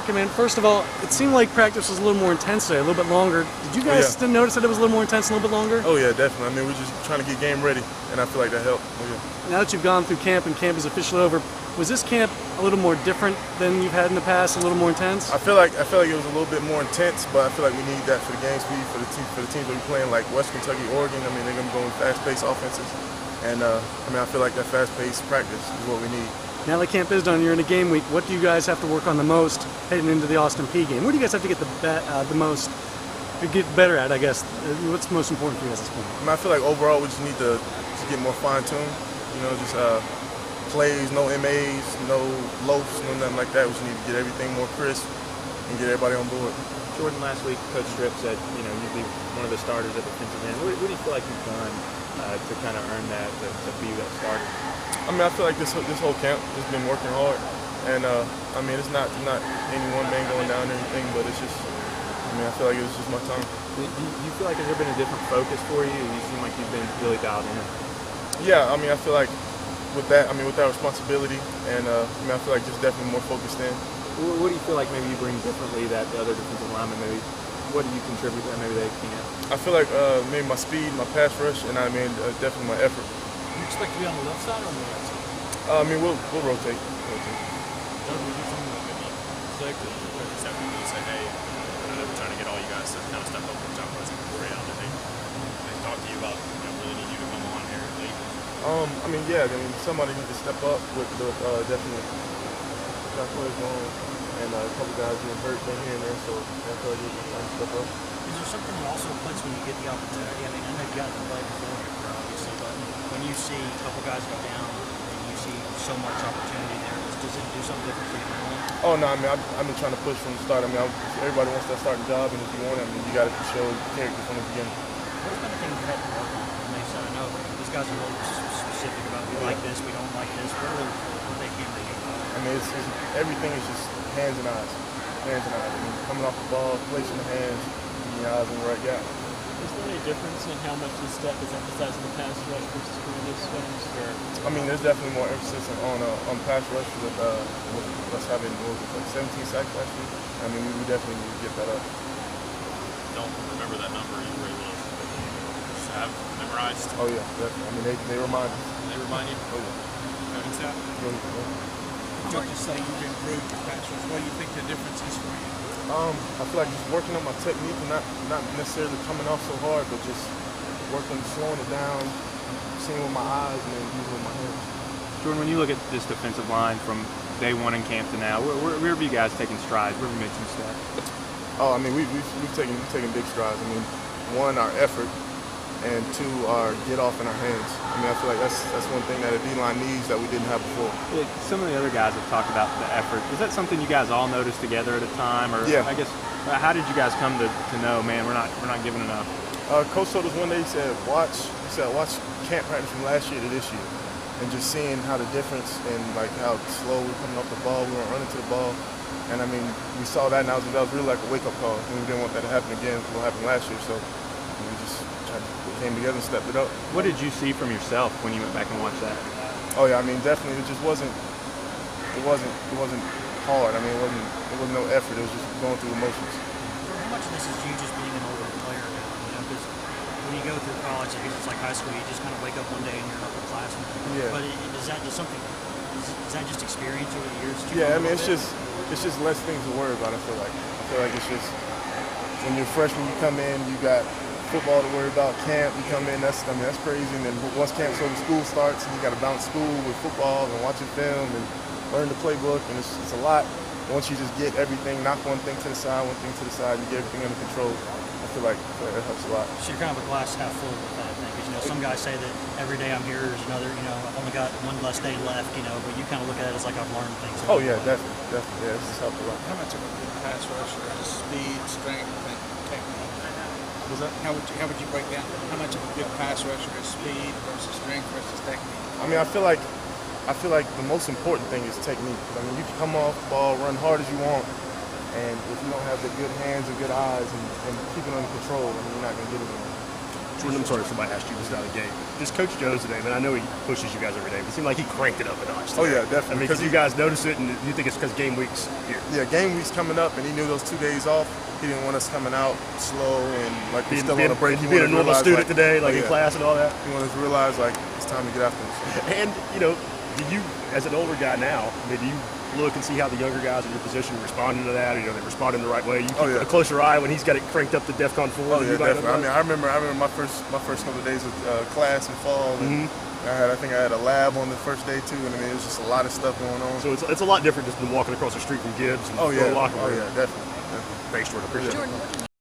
Okay, man. First of all, it seemed like practice was a little more intense today, a little bit longer. Did you guys still notice that it was a little more intense, a little bit longer? Oh yeah, definitely. I mean, we're just trying to get game ready, and I feel like that helped. Oh, yeah. Now that you've gone through camp and camp is officially over, was this camp a little more different than you've had in the past, a little more intense? I feel like it was a little bit more intense, but I feel like we need that for the game speed for the teams that we're playing, like West Kentucky, Oregon. I mean, they're gonna be going fast-paced offenses, and I feel like that fast-paced practice is what we need. Now that camp is done, you're in a game week. What do you guys have to work on the most heading into the Austin Peay game? What do you guys have to get the most to get better at? I guess what's most important for you guys at this point? I mean, I feel like overall we just need to get more fine-tuned. You know, just plays, no MAs, no loafs, no nothing like that. We just need to get everything more crisp and get everybody on board. Jordan, last week, Coach Strip said, you'd be one of the starters at defensive end. What do you feel like you've done to kind of earn that, to be that starter? I mean, I feel like this whole camp has been working hard, and I mean, it's not any one man going down or anything, but it's just, I feel like it was just my time. Do you feel like has there been a different focus for you? You seem like you've been really dialed in. Yeah, I mean, I feel like with that responsibility, and I feel like just definitely more focused in. What do you feel like maybe you bring differently that the other defensive linemen maybe? What do you contribute that maybe they can't? I feel like maybe my speed, my pass rush, and definitely my effort. You expect to be on the left side or on the right side? I mean, we'll rotate. Jordan, would you something that maybe click or step in and say, hey, we're trying to get all you guys to kind of step up and jump as a great out there? They talk to you about, really need you to come on here late. I mean, yeah. I mean, somebody needs to step up with definitely got players going, and a couple guys getting hurt here and there, so I feel like it's time to step up. Is there something that also clicks when you get the opportunity? I mean, I know you've gotten to play before here, obviously, but when you see a couple guys go down and you see so much opportunity there, does it do something different for you? Oh no, I mean, I've been trying to push from the start. I mean, everybody wants that starting job, and if you want it, I mean, you got to show character from the beginning. What kind of things you had to work on? And they said, I know these guys are really specific about we like this, we don't like this. What they can do? I mean, everything is just hands and eyes. Hands and eyes. I mean, coming off the ball, placing the hands, and the eyes in the right gap. Is there any difference in how much this step is emphasized in the pass rush versus previous games? I mean, there's definitely more emphasis on pass rush with us having 17 sacks last year. I mean, we definitely need to get that up. Don't remember that number. You were able to have memorized. Oh yeah, definitely. I mean, they remind us. They remind you. Oh yeah. Coaching staff. Judges say you've improved your pass rush. What do you think the difference is for you? I feel like just working on my technique and not necessarily coming off so hard, but just working, slowing it down, seeing with my eyes and then using with my hands. Jordan, when you look at this defensive line from day one in camp to now, where have you guys taken strides? Where have you made some steps? Oh, I mean, we've taken big strides. I mean, one, our effort, and two, our get off in our hands. I mean, I feel like that's one thing that a D-line needs that we didn't have before. Some of the other guys have talked about the effort. Is that something you guys all noticed together at a time, or yeah. I guess how did you guys come to know, man, we're not giving enough? Coach told us one day, he said watch camp practice from last year to this year, and just seeing how the difference and like how slow we're coming off the ball, we weren't running to the ball, and I mean we saw that, and that was really like a wake-up call, and we didn't want that to happen again. What happened last year, so we just came together and stepped it up. What did you see from yourself when you went back and watched that? Oh yeah, I mean definitely it wasn't hard. I mean it wasn't no effort. It was just going through emotions. How much of this is you just being an older player now? Because when you go through college, I guess it's like high school. You just kind of wake up one day and you're an upperclassman. Yeah. But is that just experience over the years? Yeah, I mean it's just less things to worry about. I feel like it's just when you're freshman, you come in, you got football to worry about, camp, you come in, that's crazy, and then once camp's over, school starts, and you got to balance school with football and watching film and learn the playbook, and it's a lot. Once you just get everything, knock one thing to the side, and you get everything under control, I feel like it helps a lot. So you're kind of a glass half full with that, I think, because some guys say that every day I'm here is another, I've only got one less day left, but you kind of look at it as like I've learned things. Oh yeah, definitely, yeah, it's just helped a lot. How much of a good pass rusher is speed, strength, and technique? How would you break down how much of a good pass rusher is speed versus strength versus technique? I mean, I feel like the most important thing is technique. I mean, you can come off the ball, run hard as you want, and if you don't have the good hands and good eyes and keep it under control, I mean, you're not going to get it anywhere. Jordan, I'm sorry if somebody asked you this out of the game. Just Coach Jones today, man. I know he pushes you guys every day, but it seemed like he cranked it up a notch. Oh, today. yeah, definitely. I mean, because you guys notice it, and you think it's because game week's here. Yeah, game week's coming up, and he knew those 2 days off. He didn't want us coming out slow and like we're still on a break. He being a wanted to normal realize, student like, today, like oh, in yeah. class and all that. He wanted us to realize like it's time to get after this. And do you, as an older guy now, I mean, do you look and see how the younger guys in your position are responding to that? They respond in the right way. You keep a closer eye when he's got it cranked up to DEFCON 4. Oh yeah, definitely. I mean, I remember my first couple of days of class in fall. And I think I had a lab on the first day too, and I mean, it was just a lot of stuff going on. So it's a lot different just than walking across the street from Gibbs. And Oh yeah, locker room. definitely. Thanks, Jordan. Appreciate it. Jordan,